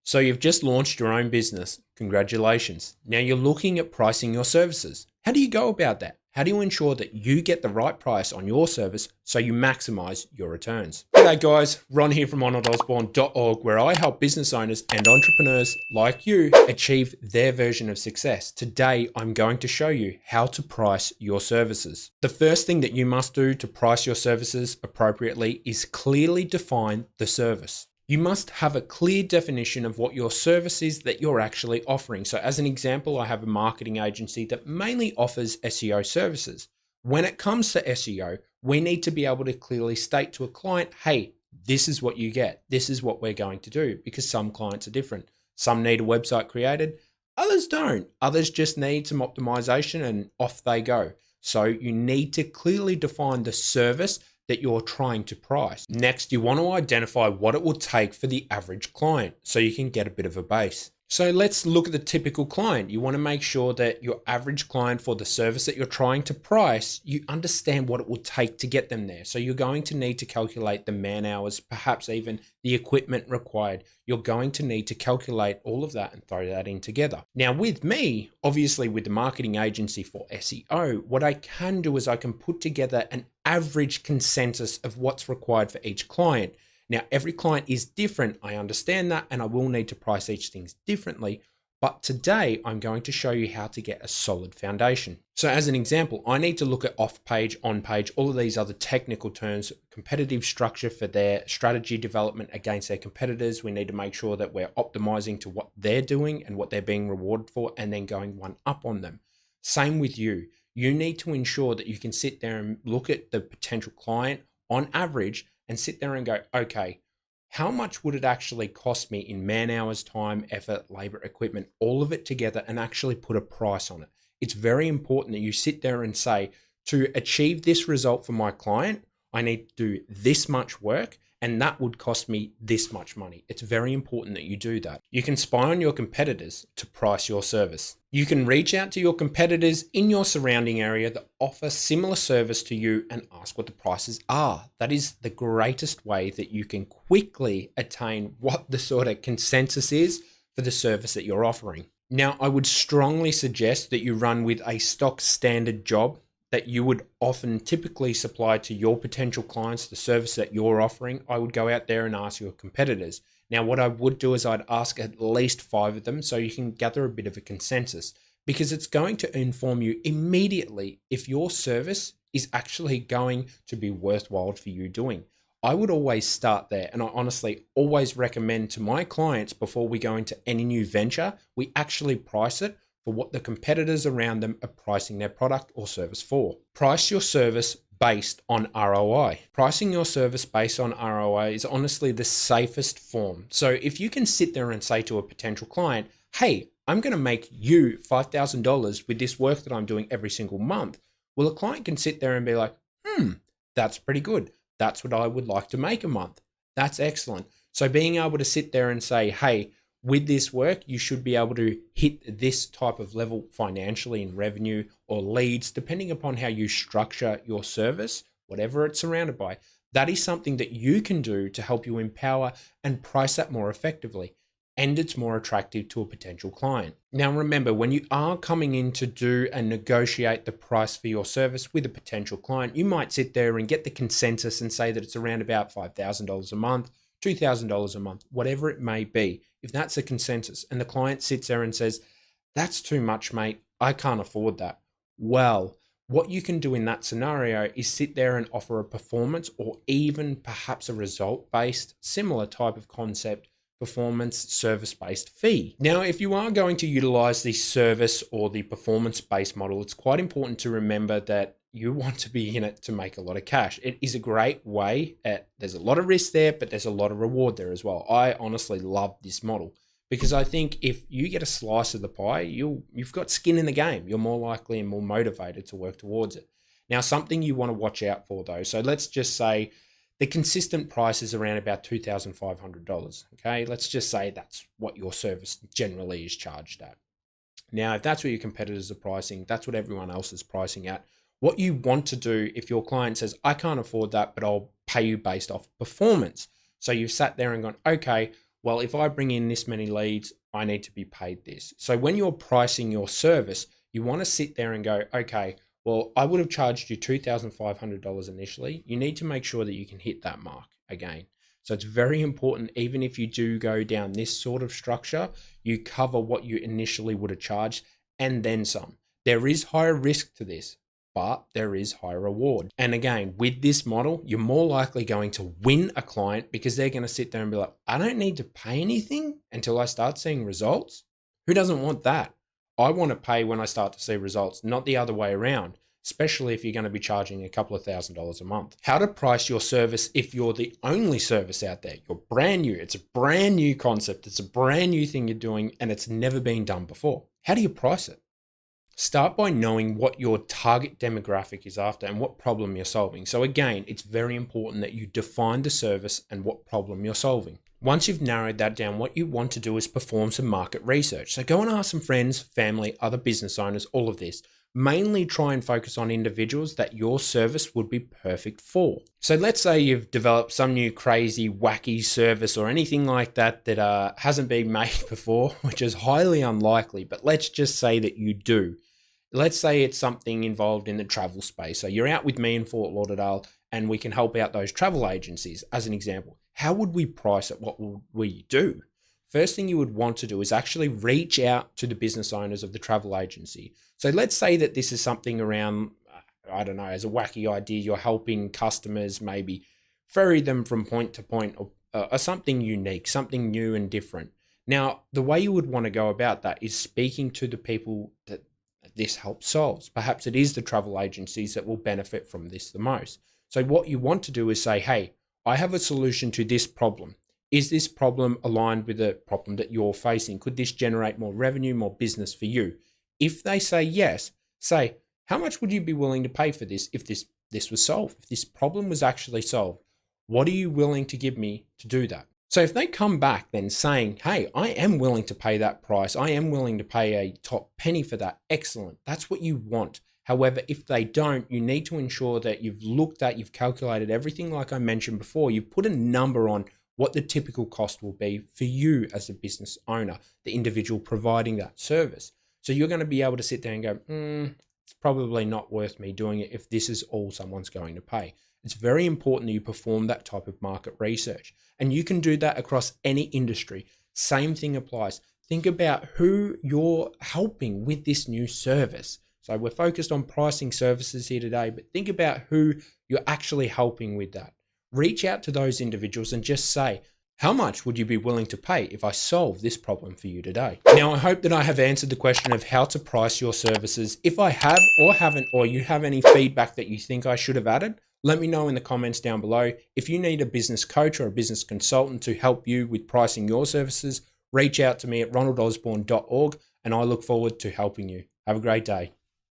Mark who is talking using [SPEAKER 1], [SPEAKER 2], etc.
[SPEAKER 1] So you've just launched your own business. Congratulations. Now you're looking at pricing your services. How do you go about that? How do you ensure that you get the right price on your service so you maximize your returns? G'day guys, Ron here from ronaldosborne.org, where I help business owners and entrepreneurs like you achieve their version of success. Today, I'm going to show you how to price your services. The first thing that you must do to price your services appropriately is clearly define the service. You must have a clear definition of what your service is that you're actually offering. So as an example, I have a marketing agency that mainly offers SEO services. When it comes to SEO, we need to be able to clearly state to a client, hey, this is what you get. This is what we're going to do, because some clients are different. Some need a website created, others don't. Others just need some optimization and off they go. So you need to clearly define the service that you're trying to price. Next, you want to identify what it will take for the average client so you can get a bit of a base. So let's look at the typical client. You want to make sure that your average client for the service that you're trying to price, you understand what it will take to get them there. So you're going to need to calculate the man hours, perhaps even the equipment required. You're going to need to calculate all of that and throw that in together. Now with me, obviously with the marketing agency for SEO, what I can do is I can put together an average consensus of what's required for each client. Now, every client is different. I understand that, and I will need to price each thing differently. But today, I'm going to show you how to get a solid foundation. So as an example, I need to look at off-page, on-page, all of these other technical terms, competitive structure for their strategy development against their competitors. We need to make sure that we're optimizing to what they're doing and what they're being rewarded for, and then going one up on them. Same with you. You need to ensure that you can sit there and look at the potential client on average and sit there and go, okay, how much would it actually cost me in man hours, time, effort, labor, equipment, all of it together, and actually put a price on it? It's very important that you sit there and say, to achieve this result for my client, I need to do this much work, and that would cost me this much money. It's very important that you do that. You can spy on your competitors to price your service. You can reach out to your competitors in your surrounding area that offer similar service to you and ask what the prices are. That is the greatest way that you can quickly attain what the sort of consensus is for the service that you're offering. Now, I would strongly suggest that you run with a stock standard job that you would often typically supply to your potential clients, the service that you're offering. I would go out there and ask your competitors. Now, what I would do is I'd ask at least 5 of them so you can gather a bit of a consensus, because it's going to inform you immediately if your service is actually going to be worthwhile for you doing. I would always start there, and I honestly always recommend to my clients before we go into any new venture, we actually price it for what the competitors around them are pricing their product or service for. Price your service based on ROI. Pricing your service based on ROI is honestly the safest form. So if you can sit there and say to a potential client, hey, I'm going to make you $5,000 with this work that I'm doing every single month. Well, a client can sit there and be like, that's pretty good. That's what I would like to make a month. That's excellent. So being able to sit there and say, hey, with this work, you should be able to hit this type of level financially in revenue or leads, depending upon how you structure your service, whatever it's surrounded by. That is something that you can do to help you empower and price that more effectively. And it's more attractive to a potential client. Now, remember, when you are coming in to do and negotiate the price for your service with a potential client, you might sit there and get the consensus and say that it's around about $5,000 a month, $2,000 a month, whatever it may be. If that's a consensus and the client sits there and says, that's too much, mate, I can't afford that. Well, what you can do in that scenario is sit there and offer a performance or even perhaps a result-based, similar type of concept, performance service-based fee. Now, if you are going to utilize the service or the performance-based model, it's quite important to remember that you want to be in it to make a lot of cash. It is a great way. There's a lot of risk there, but there's a lot of reward there as well. I honestly love this model because I think if you get a slice of the pie, you've got skin in the game. You're more likely and more motivated to work towards it. Now, something you want to watch out for though. So let's just say the consistent price is around about $2,500. Okay, let's just say that's what your service generally is charged at. Now, if that's what your competitors are pricing, that's what everyone else is pricing at. What you want to do if your client says, I can't afford that, but I'll pay you based off performance. So you've sat there and gone, okay, well, if I bring in this many leads, I need to be paid this. So when you're pricing your service, you want to sit there and go, okay, well, I would have charged you $2,500 initially. You need to make sure that you can hit that mark again. So it's very important, even if you do go down this sort of structure, you cover what you initially would have charged and then some. There is higher risk to this, but there is higher reward. And again, with this model, you're more likely going to win a client because they're going to sit there and be like, I don't need to pay anything until I start seeing results. Who doesn't want that? I want to pay when I start to see results, not the other way around, especially if you're going to be charging a couple of $1,000s a month. How to price your service if you're the only service out there. You're brand new. It's a brand new concept. It's a brand new thing you're doing, and it's never been done before. How do you price it? Start by knowing what your target demographic is after and what problem you're solving. So again, it's very important that you define the service and what problem you're solving. Once you've narrowed that down, what you want to do is perform some market research. So go and ask some friends, family, other business owners, all of this. Mainly try and focus on individuals that your service would be perfect for. So let's say you've developed some new crazy, wacky service or anything like that that hasn't been made before, which is highly unlikely, but let's just say that you do. Let's say it's something involved in the travel space. So you're out with me in Fort Lauderdale and we can help out those travel agencies as an example. How would we price it? What would we do? First thing you would want to do is actually reach out to the business owners of the travel agency. So let's say that this is something around, I don't know, as a wacky idea, you're helping customers maybe ferry them from point to point or something unique, something new and different. Now, the way you would want to go about that is speaking to the people that this helps solve. Perhaps it is the travel agencies that will benefit from this the most. So what you want to do is say, hey, I have a solution to this problem. Is this problem aligned with the problem that you're facing? Could this generate more revenue, more business for you? If they say yes, say, how much would you be willing to pay for this if this was solved? If this problem was actually solved, what are you willing to give me to do that? So if they come back then saying, hey, I am willing to pay that price, I am willing to pay a top penny for that, excellent. That's what you want. However, if they don't, you need to ensure that you've calculated everything like I mentioned before. You've put a number on what the typical cost will be for you as a business owner, the individual providing that service. So you're going to be able to sit there and go, it's probably not worth me doing it if this is all someone's going to pay. It's very important that you perform that type of market research. And you can do that across any industry. Same thing applies. Think about who you're helping with this new service. So we're focused on pricing services here today, but think about who you're actually helping with that. Reach out to those individuals and just say, how much would you be willing to pay if I solve this problem for you today? Now, I hope that I have answered the question of how to price your services. If I have or haven't, or you have any feedback that you think I should have added, let me know in the comments down below. If you need a business coach or a business consultant to help you with pricing your services, reach out to me at ronaldosborne.org and I look forward to helping you. Have a great day.